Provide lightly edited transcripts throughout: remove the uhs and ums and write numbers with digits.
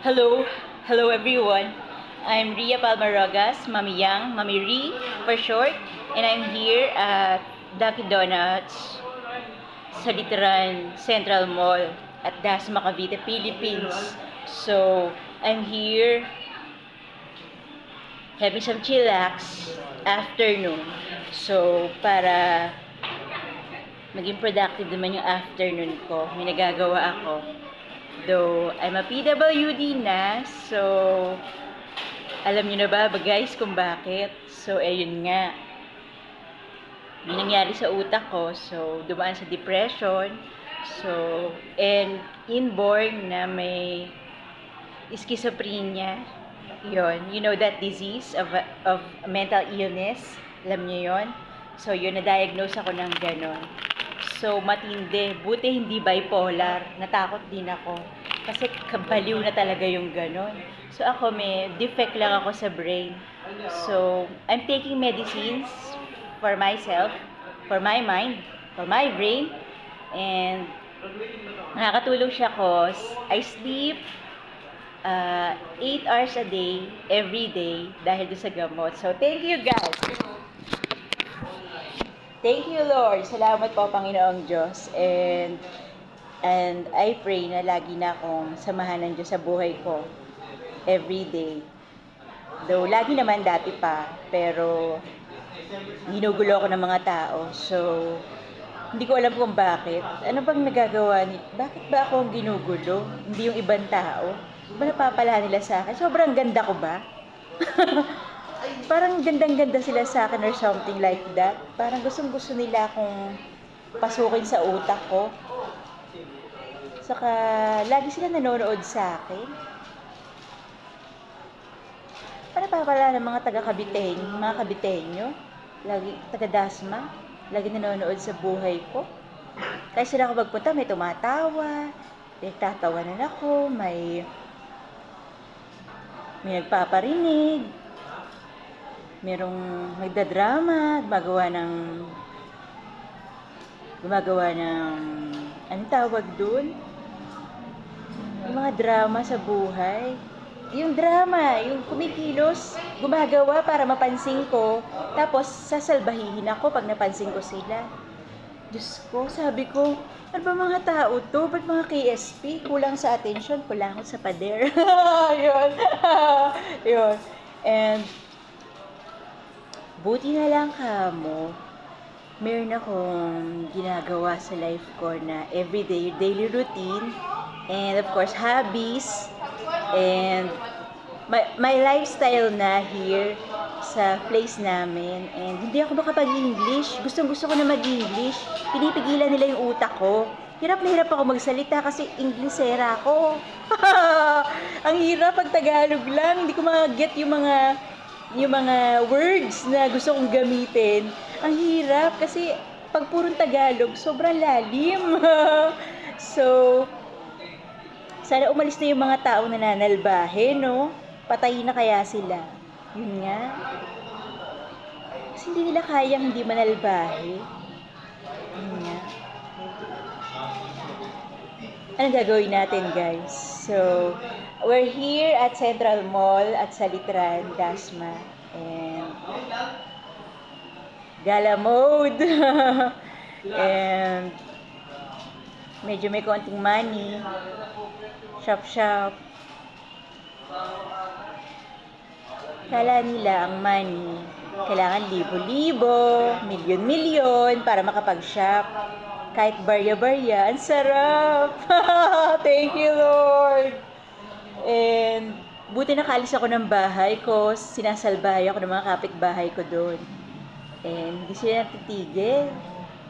Hello, hello everyone. I'm Ria Palmarogas, Mami Yang, Mami Ri for short, and I'm here at Dunkin' Donuts sa Literan Central Mall at Dasma, Cavite, Philippines. So, I'm here having some chillax afternoon. So, para maging productive naman yung afternoon ko, may nagagawa ako. Though, I'm a PWD na, so alam niyo na ba guys kung bakit? So, ayun nga. May nangyari sa utak ko. So, dumaan sa depression. So, and inborn na may schizophrenia. Yon, you know that disease of mental illness? Alam niyo yon? So, yun, na-diagnose ako ng ganon. So, matindi. Buti hindi bipolar. Natakot din ako. Kasi kabaliw na talaga yung ganon. So, ako may defect lang ako sa brain. So, I'm taking medicines for myself, for my mind, for my brain. And, nakakatulong siya cause I sleep 8 hours a day, every day, dahil doon sa gamot. So, thank you guys. Thank you, Lord. Salamat po, Panginoong Diyos. And I pray na lagi na akong samahan ng Diyos sa buhay ko. Every day. Though, lagi naman dati pa. Pero, ginugulo ako ng mga tao. So, hindi ko alam kung bakit. Ano bang nagagawa ni... Bakit ba ako ang ginugulo? Hindi yung ibang tao? Ba napapala nila sa akin? Sobrang ganda ko ba? Parang gandang-ganda sila sa akin or something like that. Parang gustong-gusto nila akong pasukin sa utak ko. Saka, lagi sila nanonood sa akin. Para pala ng mga taga-Kabiteño, mga Kabiteño, lagi taga-Dasma, lagi nanonood sa buhay ko. Kaya sila ako magpunta, may tumatawa, may tatawanan ako, may nagpaparinig, merong nagdadrama, gumagawa ng, anong tawag dun? Yung mga drama sa buhay. Yung drama, yung kumikilos, gumagawa para mapansin ko, tapos sasalbahihin ako pag napansin ko sila. Diyos ko, sabi ko, ano ba mga tao to? Ba't mga KSP? Kulang sa attention, kulangot sa pader. Yun. Yun. And, buti na lang kamo, meron akong ginagawa sa life ko na everyday, daily routine, and of course, hobbies, and my lifestyle na here sa place namin. And hindi ako makapag-English. Gustong-gusto ko na mag-English. Pinipigilan nila yung utak ko. Hirap na hirap ako magsalita kasi Inglesera ako. Ang hirap pag Tagalog lang. Hindi ko ma-get yung mga words na gusto kong gamitin. Ang hirap kasi pag purong Tagalog, sobrang lalim. So, sana umalis na yung mga taong nananalbahe, no? Patayin na kaya sila. Yun nga. Kasi hindi nila kayang hindi manalbahe. Yun nga. Anong gagawin natin, guys? So, we're here at Central Mall at sa Litran, Dasma. And gala mode. And medyo may konting money. Shop. Kala nila ang money, kailangan libo-libo, milyon-milyon para makapag-shop. Kahit barya-barya, ang sarap! Thank you, Lord! And, buti nakaalis ako ng bahay ko, sinasalbahay ako ng mga kapitbahay ko doon. And, hindi sila natitigil.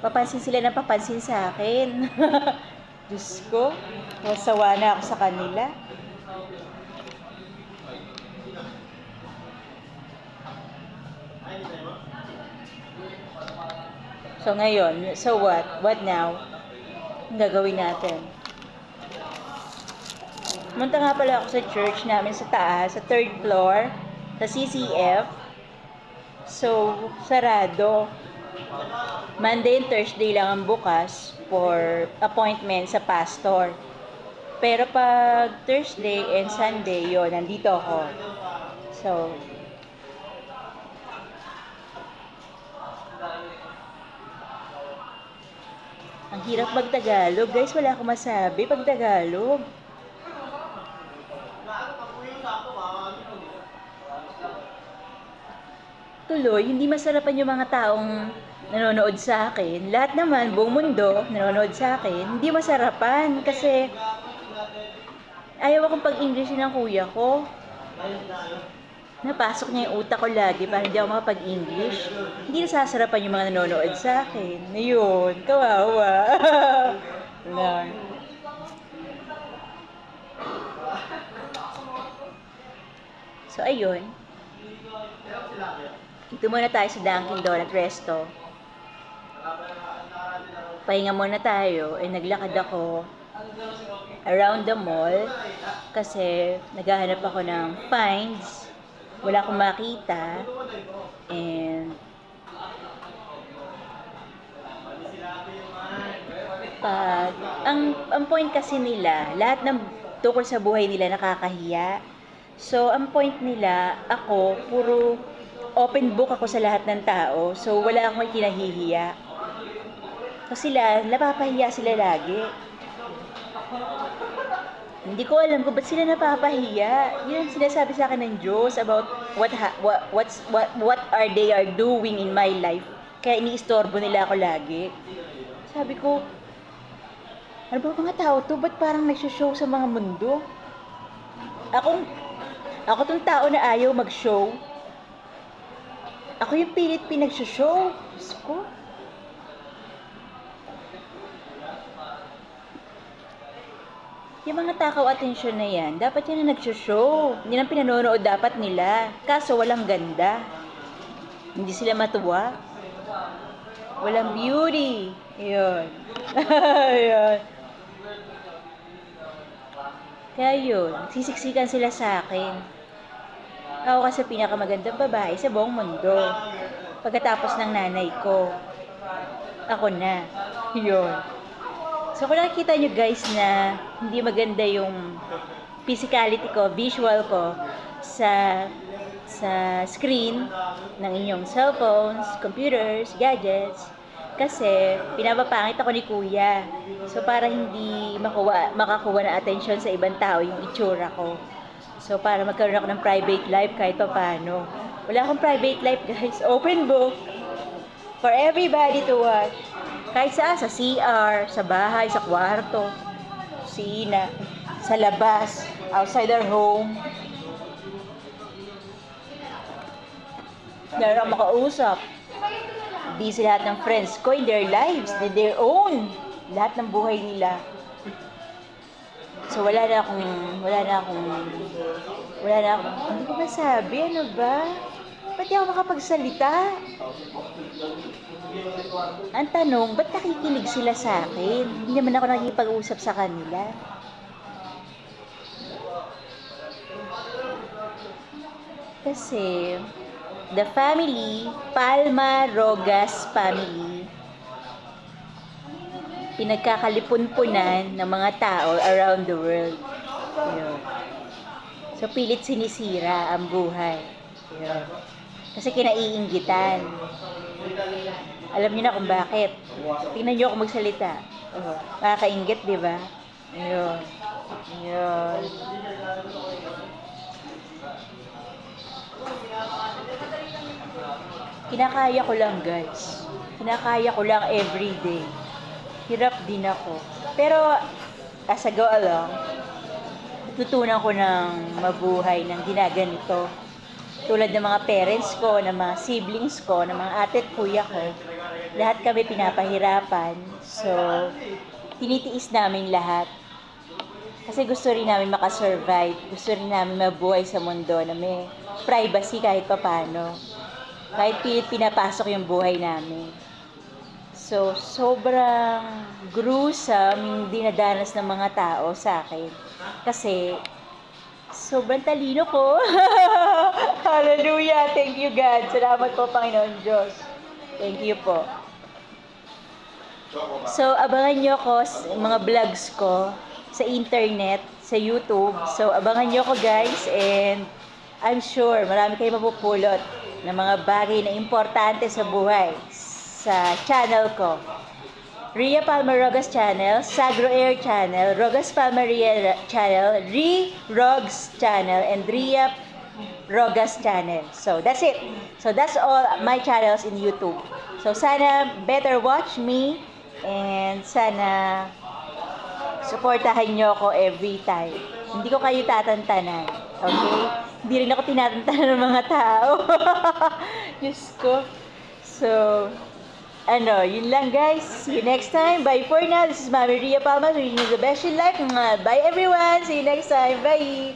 Papansin sila ng papansin sa akin. Diyos ko, nasawa na ako sa kanila. So ngayon, so what? What now? Ang gagawin natin? Munta nga pala ako sa church namin sa taas, sa 3rd floor, sa CCF. So, sarado. Monday and Thursday lang ang bukas for appointment sa pastor. Pero pag Thursday and Sunday, yon nandito ako. So, ang hirap mag-Tagalog. Guys, wala akong masabi pag Tagalog. Tuloy, hindi masarapan yung mga taong nanonood sa akin. Lahat naman, buong mundo, nanonood sa akin, hindi masarapan kasi ayaw akong pag-English ng kuya ko. Napasok niya yung utak ko lagi para hindi ako makapag-English. Hindi nasasarapan yung mga nanonood sa akin. Ayun, kawawa. Lang. So, ayun. Dito muna tayo sa Dunkin' Donut Resto. Pahinga muna tayo. Naglakad ako around the mall kasi naghahanap ako ng finds. Wala akong makita. And ang point kasi nila, lahat ng tukol sa buhay nila nakakahiya. So, ang point nila, ako, puro open book ako sa lahat ng tao. So, wala akong kinahihiya. So, sila, napapahiya sila lagi. Hindi ko alam kung ba't sila napapahiya. Yun ang sinasabi sa akin ng Diyos about what are they are doing in my life. Kaya iniistorbo nila ako lagi. Sabi ko, ano ba mga tao to? Ba't parang nagsho-show sa mga mundo? Ako tong tao na ayaw mag-show. Ako yung pilit pinagsho-show. Diyos ko. Yung mga takaw atensyon na yan, dapat yan na nagsho-show. Yan ang pinanonood dapat nila. Kaso walang ganda. Hindi sila matuwa. Walang beauty. Yun. Yun. Kaya yun, sisiksikan sila sa akin. Ako kasi pinakamagandang babae sa buong mundo. Pagkatapos ng nanay ko, ako na. Yun. So kung nakikita nyo guys na hindi maganda yung physicality ko, visual ko sa screen ng inyong cellphones, computers, gadgets, kasi pinapapangit ako ni kuya. So para hindi makakuha ng atensyon sa ibang tao yung itsura ko. So, para magkaroon ako ng private life kahit pa paano. Wala akong private life, guys. Open book. For everybody to watch. Kahit saan, sa CR, sa bahay, sa kwarto, kusina, sa labas, outside our home. Meron akong makausap. Busy lahat ng friends ko in their lives, in their own. Lahat ng buhay nila. So, wala na akong, hindi ko masabi, ano ba? Ba't di ako makapagsalita? Ang tanong, ba't nakikinig sila sa akin? Hindi naman ako nakikipag-usap sa kanila. Kasi, the family, Palma Rogas family, pinagkakalipun-punan ng mga tao around the world. Yun. So, pilit sinisira ang buhay. Yun. Kasi kinaiinggitan. Alam niyo na kung bakit. Tingnan niyo ako magsalita. Makakainggit, di ba? Yun. Yun. Kinakaya ko lang, guys. Kinakaya ko lang everyday. Hirap din ako. Pero, as I go along, natutunan ko ng mabuhay ng ginaganito. Tulad ng mga parents ko, ng mga siblings ko, ng mga ate at kuya ko. Lahat kami pinapahirapan. So, tinitiis namin lahat. Kasi gusto rin namin makasurvive. Gusto rin namin mabuhay sa mundo na may privacy kahit papano. Kahit pinapasok yung buhay namin. So, sobrang gruesome yung dinadanas ng mga tao sa akin. Kasi, sobrang talino ko. Hallelujah! Thank you, God. Salamat po, Panginoon Diyos. Thank you po. So, abangan nyo ako sa mga vlogs ko sa internet, sa YouTube. So, abangan nyo ko guys, and I'm sure marami kayong mapupulot ng mga bagay na importante sa buhay sa channel ko. Ria Palma Rogas Channel, Sagro Air Channel, Rogas Palma Ria Channel, Rogs Channel, and Ria Rogas Channel. So, that's it. So, that's all my channels in YouTube. So, sana better watch me, and sana supportahan nyo ako every time. Hindi ko kayo tatantanan. Okay? Hindi rin ako tinatantanan ng mga tao. Diyos ko. So, yun lang guys. See you next time. Bye for now. This is Mami Ria Palma. Wishing you the best in life. Bye everyone. See you next time. Bye.